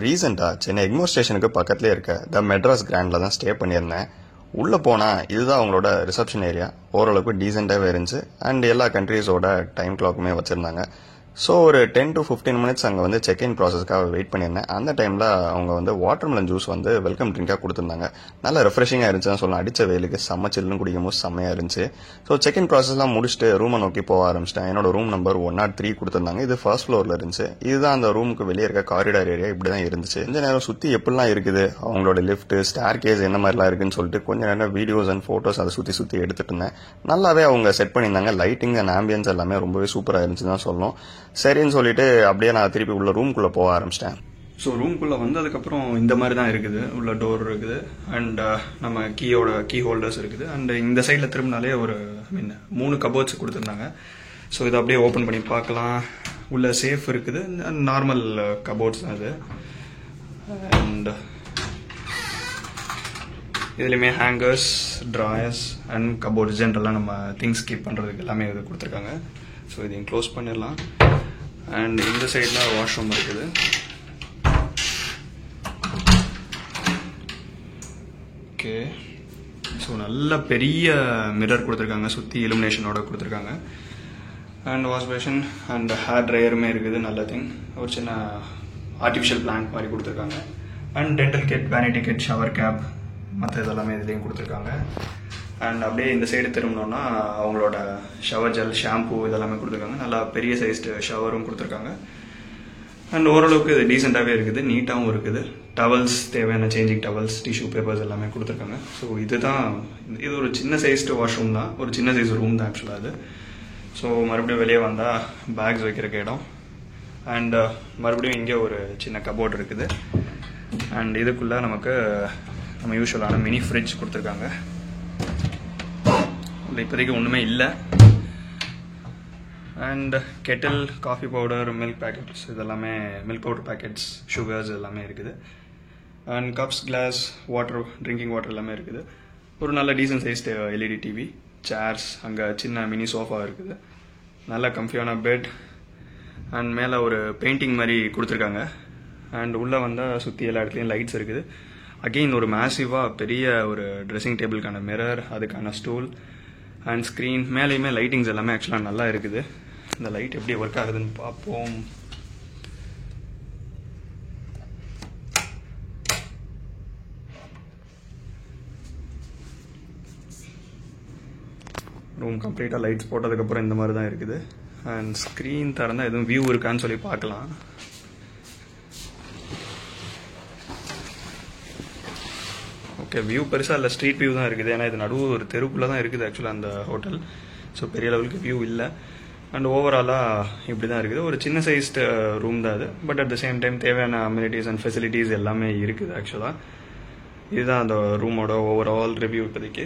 ரீசெண்டாக சென்னை எக்மோர் ஸ்டேஷனுக்கு பக்கத்துலேயே இருக்க த மெட்ராஸ் கிராண்டில் தான் ஸ்டே பண்ணியிருந்தேன். உள்ளே போனால் இதுதான் அவங்களோட ரிசப்ஷன் ஏரியா. ஓரளவுக்கு டீசெண்டாகவே இருந்துச்சு அண்ட் எல்லா கண்ட்ரீஸோட டைம் கிளாக்குமே வச்சுருந்தாங்க. ஸோ ஒரு 10 to 15 மினிட்ஸ் அங்கே வந்து செக்இன் ப்ராசஸ்க்காக வெயிட் பண்ணியிருந்தேன். அந்த டைமில் அவங்க வந்து வாட்டர்மெலன் ஜூஸ் வந்து வெல்கம் ட்ரிங்காக கொடுத்துருந்தாங்க. நல்லா ரெஃப்ரெஷிங்காக இருந்துச்சுன்னு சொல்லலாம். அடித்த வெயிலுக்கு செம்ம சில்லுன்னு குடிக்கும் போது செம்மையாக இருந்துச்சு. ஸோ செக்இன் ப்ராசஸ்லாம் முடிச்சுட்டு ரூமை நோக்கி போக ஆரம்பிச்சிட்டேன். என்னோட ரூம் நம்பர் 103 கொடுத்துருந்தாங்க. இது ஃபர்ஸ்ட் ஃப்ளோரில் இருந்துச்சு. இதுதான் அந்த ரூமுக்கு வெளியே இருக்க காரிடார் ஏரியா. இப்படி தான் இருந்துச்சு. கொஞ்ச நேரம் சுற்றி எப்படிலாம் இருக்குது, அவங்களோட லிஃப்ட் ஸ்டார் கேஸ் என்ன மாதிரிலாம் இருக்குன்னு சொல்லிட்டு கொஞ்ச நேரம் வீடியோஸ் அண்ட் ஃபோட்டோஸ் அதை சுற்றி எடுத்துட்டு இருந்தேன். நல்லாவே அவங்க செட் பண்ணியிருந்தாங்க. லைட்டிங் அண்ட் ஆம்பியன்ஸ் எல்லாமே ரொம்பவே சூப்பராக இருந்துச்சு தான் சொல்லணும். சரின்னு சொல்லிட்டு அப்படியே நான் திருப்பி உள்ள ரூம்குள்ளே போக ஆரம்பிச்சிட்டேன். ஸோ ரூம்குள்ளே வந்ததுக்கப்புறம் இந்த மாதிரி தான் இருக்குது. உள்ள டோர் இருக்குது அண்ட் நம்ம கீ ஹோல்டர்ஸ் இருக்குது. அண்ட் இந்த சைடில் திரும்பினாலே ஒரு 3 கபோர்ட்ஸ் கொடுத்துருந்தாங்க. ஸோ இதை அப்படியே ஓப்பன் பண்ணி பார்க்கலாம். உள்ள சேஃப் இருக்குது. நார்மல் கபோர்ட்ஸ் தான் இது. அண்ட் இதுலேயுமே ஹேங்கர்ஸ், ட்ராயர்ஸ் அண்ட் கபோர்ட்ஸ் ஜென்ரலாக நம்ம திங்ஸ் கீப் பண்ணுறதுக்கு எல்லாமே இது கொடுத்துருக்காங்க. ஸோ இதையும் க்ளோஸ் பண்ணிடலாம். அண்ட் இந்த சைடில் வாஷ்ரூம் இருக்குது. ஓகே, ஸோ நல்ல பெரிய மிரர் கொடுத்துருக்காங்க. சுற்றி இலுமினேஷனோட கொடுத்துருக்காங்க. And wash basin and hair ட்ரையருமே இருக்குது. நல்ல திங். ஒரு சின்ன ஆர்டிஃபிஷியல் பிளான்ட் மாதிரி கொடுத்துருக்காங்க. And dental kit, vanity kit, shower cap, மற்ற இதெல்லாமே இதுலேயும் கொடுத்துருக்காங்க. அண்ட் அப்படியே இந்த சைடு திரும்பினோன்னா அவங்களோட ஷவர் ஜெல், ஷாம்பூ இதெல்லாமே கொடுத்துருக்காங்க. நல்லா பெரிய சைஸ்டு ஷவரும் கொடுத்துருக்காங்க. அண்ட் ஓரளவுக்கு இது டீசெண்டாகவே இருக்குது, நீட்டாகவும் இருக்குது. டவல்ஸ், தேவையான சேஞ்சிங் டவல்ஸ், டிஷ்யூ பேப்பர்ஸ் எல்லாமே கொடுத்துருக்காங்க. ஸோ இது ஒரு சின்ன சைஸ்டு வாஷ்ரூம் தான், ஒரு சின்ன சைஸ் ரூம் தான் ஆக்சுவலாக அது. ஸோ மறுபடியும் வெளியே வந்தால் பேக்ஸ் வைக்கிறக்கு இடம். அண்ட் மறுபடியும் இங்கே ஒரு சின்ன கபோர்ட் இருக்குது. அண்ட் இதுக்குள்ளே நமக்கு நம்ம யூஸ்வலான மினி ஃப்ரிட்ஜ் கொடுத்துருக்காங்க. இப்போதைக்கு ஒன்றுமே இல்லை. And kettle, coffee powder, milk packets இதெல்லாமே, மில்க் பவுடர் பேக்கெட்ஸ், சுகர்ஸ் எல்லாமே இருக்குது. And cups, glass, water, drinking water எல்லாமே இருக்குது. ஒரு நல்ல decent sized LED TV, chairs, அங்கே சின்ன மினி சோஃபா இருக்குது. நல்ல கம்ஃபியான பெட். அண்ட் மேலே ஒரு பெயிண்டிங் மாதிரி கொடுத்துருக்காங்க. அண்ட் உள்ளே வந்தால் சுற்றி எல்லா இடத்துலையும் லைட்ஸ் இருக்குது. அகெயின் ஒரு மேசிவாக பெரிய ஒரு ட்ரெஸ்ஸிங் டேபிளுக்கான மிரர், அதுக்கான ஸ்டூல் அண்ட் ஸ்க்ரீன். மேலேயுமே லைட்டிங்ஸ் எல்லாமே ஆக்சுவலாக நல்லா இருக்குது. இந்த லைட் எப்படி ஒர்க் ஆகுதுன்னு பார்ப்போம். ரூம் கம்ப்ளீட்டாக லைட்ஸ் போட்டதுக்கப்புறம் இந்த மாதிரி தான் இருக்குது. அண்ட் ஸ்க்ரீன் திறந்தால் எதுவும் வியூ இருக்கான்னு சொல்லி பார்க்கலாம். ஓகே, வியூ பெருசாக இல்லை, ஸ்ட்ரீட் வியூ தான் இருக்குது. ஏன்னா இது நடுவு ஒரு தெருக்குள்ளே தான் இருக்குது ஆக்சுவலாக அந்த ஹோட்டல். ஸோ பெரிய லெவலுக்கு வியூ இல்லை. அண்ட் ஓவராலாக இப்படி தான் இருக்குது. ஒரு சின்ன சைஸ்டு ரூம் தான் அது. But at the same time தேவையான அம்யூனிட்டிஸ் அண்ட் ஃபெசிலிட்டிஸ் எல்லாமே இருக்குது ஆக்சுவலாக. இதுதான் அந்த ரூமோட ஓவரால் ரிவ்யூ இப்போதைக்கு.